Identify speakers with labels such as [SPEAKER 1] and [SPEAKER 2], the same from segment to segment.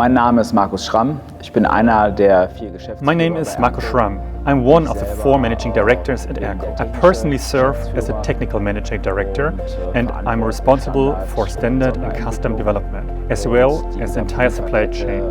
[SPEAKER 1] Mein Name ist Markus Schramm. Ich bin einer der 4 Geschäftsführer.
[SPEAKER 2] My name is Markus Schramm. I'm one of the 4 managing directors at ERCO. I personally serve as a technical managing director, and I'm responsible for standard and custom development, as well as the entire supply chain,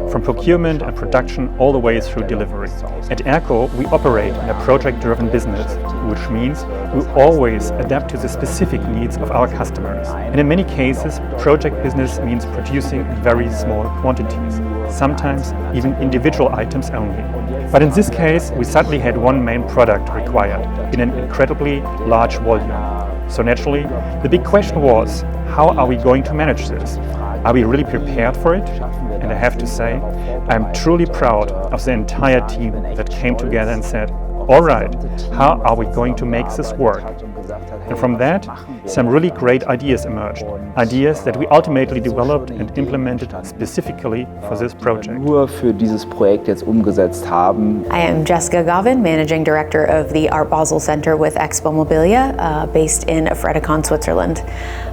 [SPEAKER 2] from procurement and production all the way through delivery. At ERCO, we operate in a project-driven business, which means we always adapt to the specific needs of our customers. And in many cases, project business means producing in very small quantities, sometimes even individual items only. But in this case, we suddenly had one main product required in an incredibly large volume. So naturally, the big question was, how are we going to manage this? Are we really prepared for it? And I have to say, I'm truly proud of the entire team that came together and said, all right, how are we going to make this work? And from that, some really great ideas emerged. Ideas that we ultimately developed and implemented specifically for this project.
[SPEAKER 1] Nur für dieses Projekt jetzt umgesetzt haben.
[SPEAKER 3] I am Jessica Gavin, Managing Director of the Art Basel Center with Expomobilia, based in Fredrikon, Switzerland.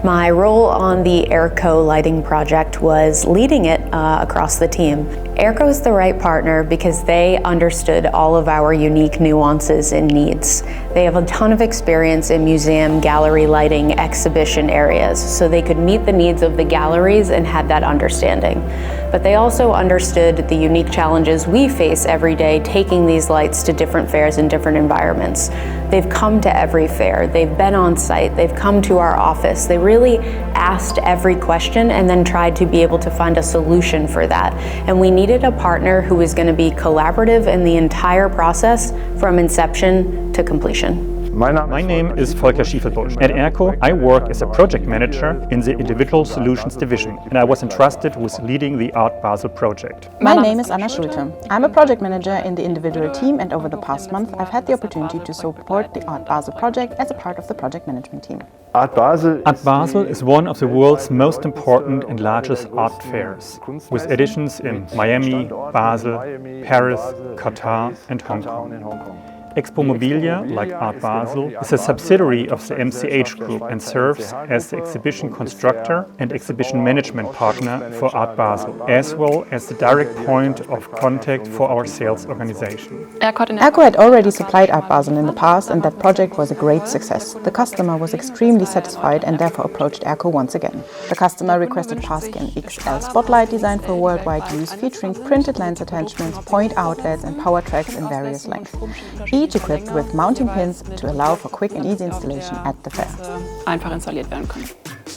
[SPEAKER 3] My role on the ERCO lighting project was leading it across the team. ERCO is the right partner because they understood all of our unique nuances and needs. They have a ton of experience in museum, gallery lighting, exhibition areas, so they could meet the needs of the galleries and had that understanding. But they also understood the unique challenges we face every day taking these lights to different fairs in different environments. They've come to every fair, they've been on site, they've come to our office. They really asked every question and then tried to be able to find a solution for that. And we needed a partner who was going to be collaborative in the entire process from inception to completion.
[SPEAKER 2] My name is Volker Schiefelbusch. At ERCO, I work as a project manager in the Individual Solutions division, and I was entrusted with leading the Art Basel project.
[SPEAKER 4] My name is Anna Schulte. I'm a project manager in the individual team, and over the past month I've had the opportunity to support the Art Basel project as a part of the project management team.
[SPEAKER 2] Art Basel is one of the world's most important and largest art fairs, with editions in Miami, Basel, Paris, Qatar and Hong Kong. Expomobilia, like Art Basel, is a subsidiary of the MCH Group and serves as the exhibition constructor and exhibition management partner for Art Basel, as well as the direct point of contact for our sales organization.
[SPEAKER 4] ERCO had already supplied Art Basel in the past, and that project was a great success. The customer was extremely satisfied and therefore approached ERCO once again. The customer requested Pascan XL spotlight design for worldwide use, featuring printed lens attachments, point outlets and power tracks in various lengths, each equipped with mounting pins to allow for quick and easy installation at the fair.
[SPEAKER 5] Einfach installiert werden können.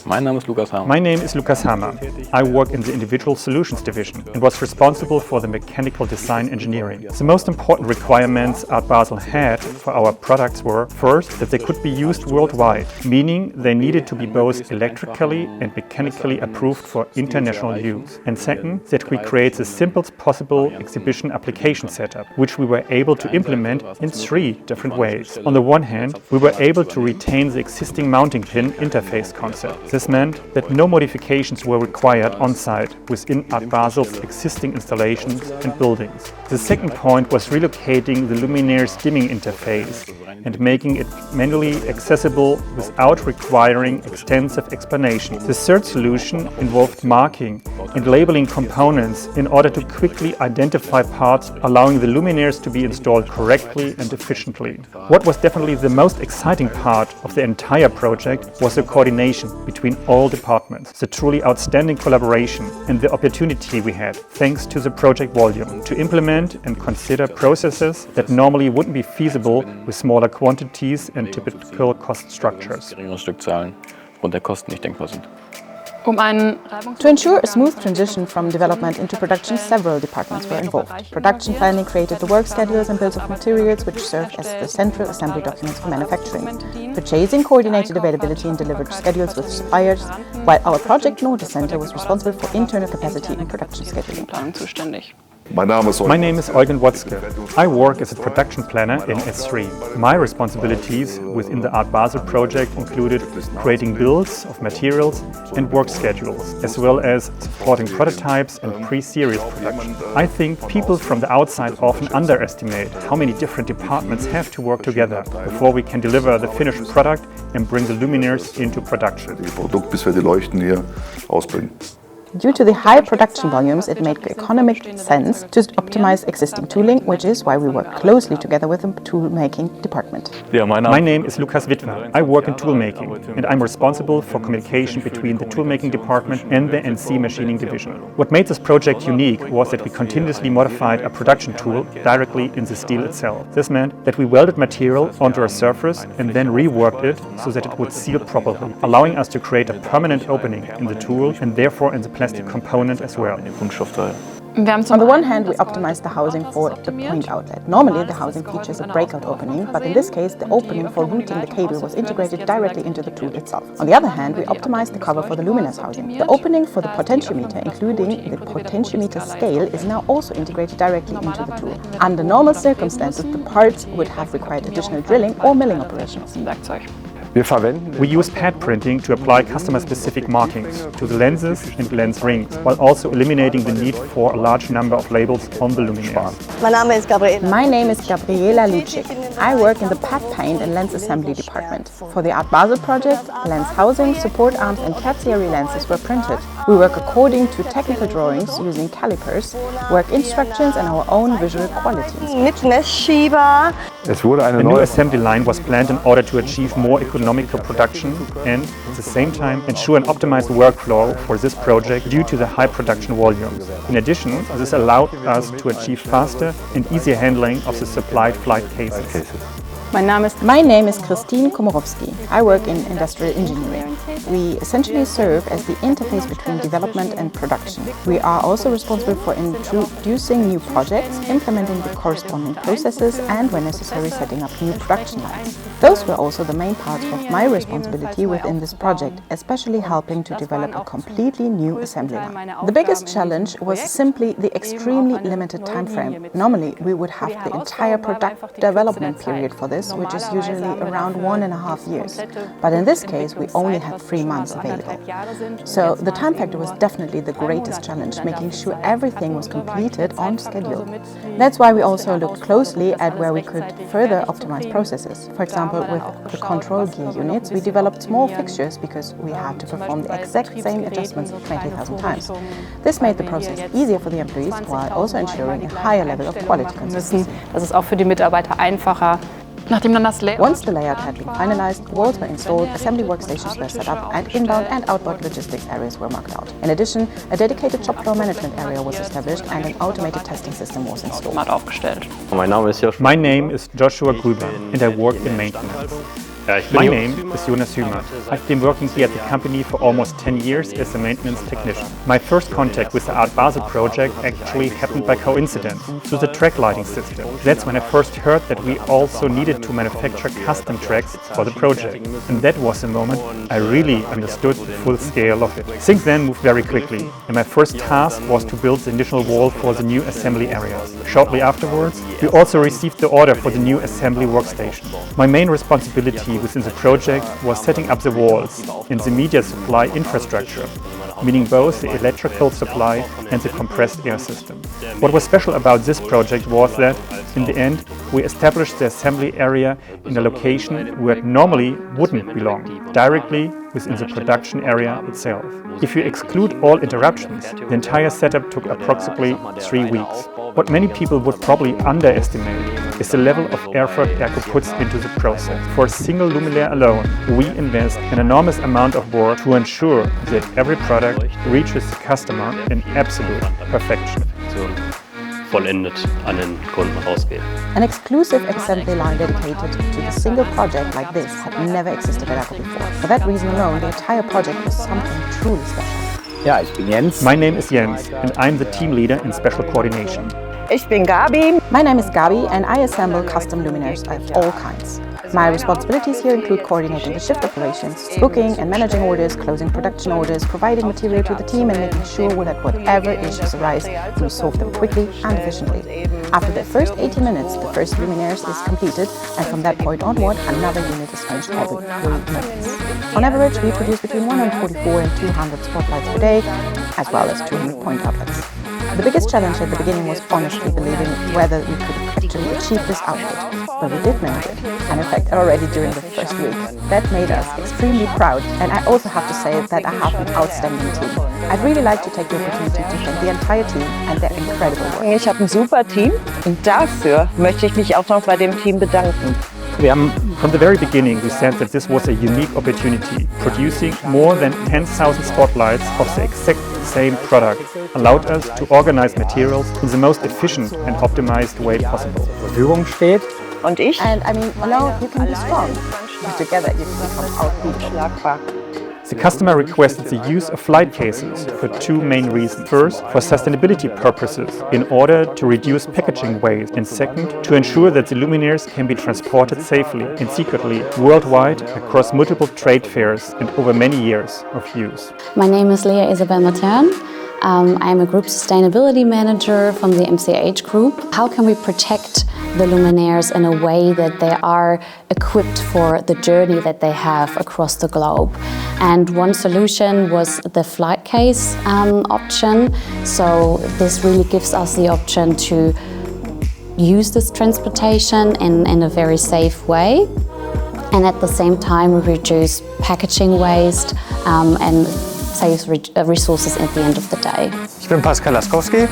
[SPEAKER 2] My name is Lukas Hammer. I work in the Individual Solutions division and was responsible for the mechanical design engineering. The most important requirements Art Basel had for our products were, first, that they could be used worldwide, meaning they needed to be both electrically and mechanically approved for international use. And second, that we create the simplest possible exhibition application setup, which we were able to implement in 3 different ways. On the one hand, we were able to retain the existing mounting pin interface concept. This meant that no modifications were required on-site within Art Basel's existing installations and buildings. The second point was relocating the luminaire's dimming interface and making it manually accessible without requiring extensive explanation. The third solution involved marking and labeling components in order to quickly identify parts, allowing the luminaires to be installed correctly and efficiently. What was definitely the most exciting part of the entire project was the coordination between all departments, the truly outstanding collaboration and the opportunity we had, thanks to the project volume, to implement and consider processes that normally wouldn't be feasible with smaller quantities and typical cost structures.
[SPEAKER 4] To ensure a smooth transition from development into production, several departments were involved. Production planning created the work schedules and bills of materials, which served as the central assembly documents for manufacturing. Purchasing coordinated availability and delivered schedules with suppliers, while our project notice center was responsible for internal capacity and production scheduling.
[SPEAKER 2] My name is Eugen Watzke. I work as a production planner in S3. My responsibilities within the Art Basel project included creating builds of materials and work schedules, as well as supporting prototypes and pre-series production. I think people from the outside often underestimate how many different departments have to work together before we can deliver the finished product and bring the luminaires into production.
[SPEAKER 4] Due to the high production volumes, it made economic sense to optimize existing tooling, which is why we work closely together with the tool-making department.
[SPEAKER 2] My name is Lukas Wittwer. I work in toolmaking, and I'm responsible for communication between the toolmaking department and the NC machining division. What made this project unique was that we continuously modified a production tool directly in the steel itself. This meant that we welded material onto a surface and then reworked it so that it would seal properly, allowing us to create a permanent opening in the tool and therefore in the plastic component as well.
[SPEAKER 4] On the one hand, we optimized the housing for the point outlet. Normally, the housing features a breakout opening, but in this case, the opening for routing the cable was integrated directly into the tool itself. On the other hand, we optimized the cover for the luminous housing. The opening for the potentiometer, including the potentiometer scale, is now also integrated directly into the tool. Under normal circumstances, the parts would have required additional drilling or milling operations.
[SPEAKER 2] We use pad printing to apply customer-specific markings to the lenses and lens rings, while also eliminating the need for a large number of labels on the luminaires.
[SPEAKER 4] My name is Gabriela Lucik. I work in the pad paint and lens assembly department. For the Art Basel project, lens housing, support arms and tertiary lenses were printed. We work according to technical drawings using calipers, work instructions and our own visual qualities.
[SPEAKER 2] A new assembly line was planned in order to achieve more economical production and, at the same time, ensure an optimized workflow for this project due to the high production volumes. In addition, this allowed us to achieve faster and easier handling of the supplied flight cases.
[SPEAKER 4] My name is Christine Komorowski. I work in industrial engineering. We essentially serve as the interface between development and production. We are also responsible for introducing new projects, implementing the corresponding processes, and when necessary, setting up new production lines. Those were also the main parts of my responsibility within this project, especially helping to develop a completely new assembly line. The biggest challenge was simply the extremely limited time frame. Normally, we would have the entire product development period for this, which is usually around 1.5 years. But in this case, we only had 3 months available. So the time factor was definitely the greatest challenge, making sure everything was completed on schedule. That's why we also looked closely at where we could further optimize processes. For example, with the control gear units, we developed small fixtures because we had to perform the exact same adjustments 20,000 times. This made the process easier for the employees while also ensuring a higher level of quality consistency.
[SPEAKER 5] Das ist auch für die Mitarbeiter einfacher.
[SPEAKER 4] Once the layout had been finalized, walls were installed, assembly workstations were set up, and inbound and outbound logistics areas were marked out. In addition, a dedicated shop floor management area was established and an automated testing system was installed.
[SPEAKER 2] My name is Joshua Gruber and I work in maintenance. My name is Jonas Hümer. I've been working here at the company for almost 10 years as a maintenance technician. My first contact with the Art Basel project actually happened by coincidence through the track lighting system. That's when I first heard that we also needed to manufacture custom tracks for the project. And that was the moment I really understood the full scale of it. Things then moved very quickly, and my first task was to build the initial wall for the new assembly areas. Shortly afterwards, we also received the order for the new assembly workstation. My main responsibility within the project was setting up the walls and the media supply infrastructure, meaning both the electrical supply and the compressed air system. What was special about this project was that, in the end, we established the assembly area in a location where it normally wouldn't belong, directly within the production area itself. If you exclude all interruptions, the entire setup took approximately 3 weeks. What many people would probably underestimate is the level of effort ERCO puts into the process. For a single luminaire alone, we invest an enormous amount of work to ensure that every product reaches the customer in absolute perfection.
[SPEAKER 6] Vollendet an den Kunden rausgeht.
[SPEAKER 4] An exclusive assembly line dedicated to the single project like this had never existed at ERCO before. For that reason alone, the entire project was something truly special.
[SPEAKER 1] Ja, ich bin Jens.
[SPEAKER 2] My name is Jens and I'm the team leader in special coordination.
[SPEAKER 7] Ich bin Gabi.
[SPEAKER 4] My name is Gabi and I assemble custom luminaires of all kinds. My responsibilities here include coordinating the shift operations, booking and managing orders, closing production orders, providing material to the team and making sure that whatever issues arise, we solve them quickly and efficiently. After the first 80 minutes, the first luminaires is completed and from that point onward, another unit is finished every 3 minutes. On average, we produce between 144 and 200 spotlights per day, as well as 200 point outlets. The biggest challenge at the beginning was honestly believing whether we could actually achieve this output, but we did manage it, and in fact already during the first week. That made us extremely proud, and I also have to say that I have an outstanding team. I'd really like to take the opportunity to thank the entire team and their incredible work.
[SPEAKER 7] Ich habe ein super Team und dafür möchte ich mich auch noch bei dem Team bedanken.
[SPEAKER 2] From the very beginning, we said that this was a unique opportunity. Producing more than 10,000 spotlights of the exact same product allowed us to organize materials in the most efficient and optimized way possible.
[SPEAKER 8] Verfügung steht.
[SPEAKER 7] Und ich?
[SPEAKER 4] And I mean, alone you can be strong, but together you can become unbeatable.
[SPEAKER 2] The customer requested the use of flight cases for two main reasons. First, for sustainability purposes, in order to reduce packaging waste, and second, to ensure that the luminaires can be transported safely and secretly worldwide across multiple trade fairs and over many years of use.
[SPEAKER 9] My name is Leah Isabel Matern. I'm a Group Sustainability Manager from the MCH Group. How can we protect the luminaires in a way that they are equipped for the journey that they have across the globe? And one solution was the flight case option. So this really gives us the option to use this transportation in a very safe way. And at the same time, we reduce packaging waste and saves resources at the end of the day.
[SPEAKER 8] Ich bin Pascal Laskowski.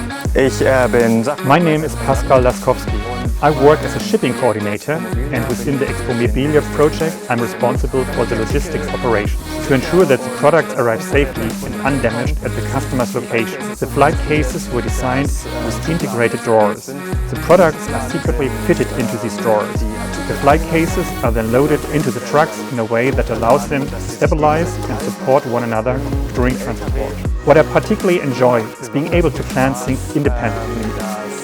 [SPEAKER 2] My name is Pascal Laskowski. I work as a shipping coordinator, and within the Expomobilia project, I'm responsible for the logistics operations to ensure that the products arrive safely and undamaged at the customer's location. The flight cases were designed with integrated drawers. The products are secretly fitted into these drawers. The flight cases are then loaded into the trucks in a way that allows them to stabilize and support one another during transport. What I particularly enjoy is being able to plan things independently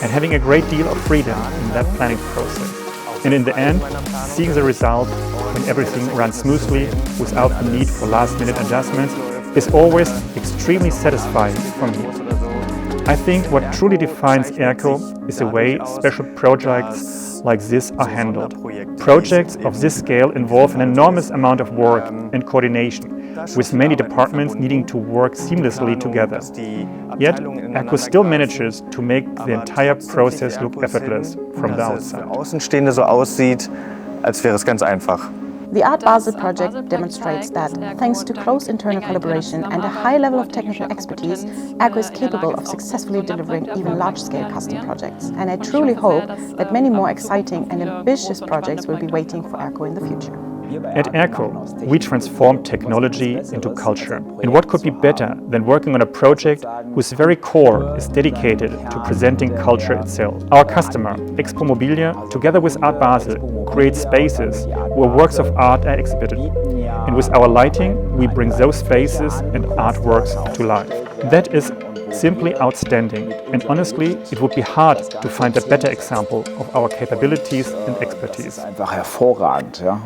[SPEAKER 2] and having a great deal of freedom in that planning process. And in the end, seeing the result when everything runs smoothly without the need for last-minute adjustments is always extremely satisfying for me. I think what truly defines ERCO is the way special projects like this are handled. Projects of this scale involve an enormous amount of work and coordination, with many departments needing to work seamlessly together. Yet, ERCO still manages to make the entire process look effortless from the outside.
[SPEAKER 8] Außenstehende so aussieht, als wäre es ganz einfach.
[SPEAKER 4] The Art Basel project demonstrates that, thanks to close internal collaboration and a high level of technical expertise, ERCO is capable of successfully delivering even large-scale custom projects. And I truly hope that many more exciting and ambitious projects will be waiting for ERCO in the future.
[SPEAKER 2] At ERCO, we transform technology into culture. And what could be better than working on a project whose very core is dedicated to presenting culture itself? Our customer, Expomobilia, together with Art Basel, creates spaces where works of art are exhibited. And with our lighting, we bring those spaces and artworks to life. That is simply outstanding, and honestly, it would be hard to find a better example of our capabilities and expertise.
[SPEAKER 1] Einfach hervorragend, ja.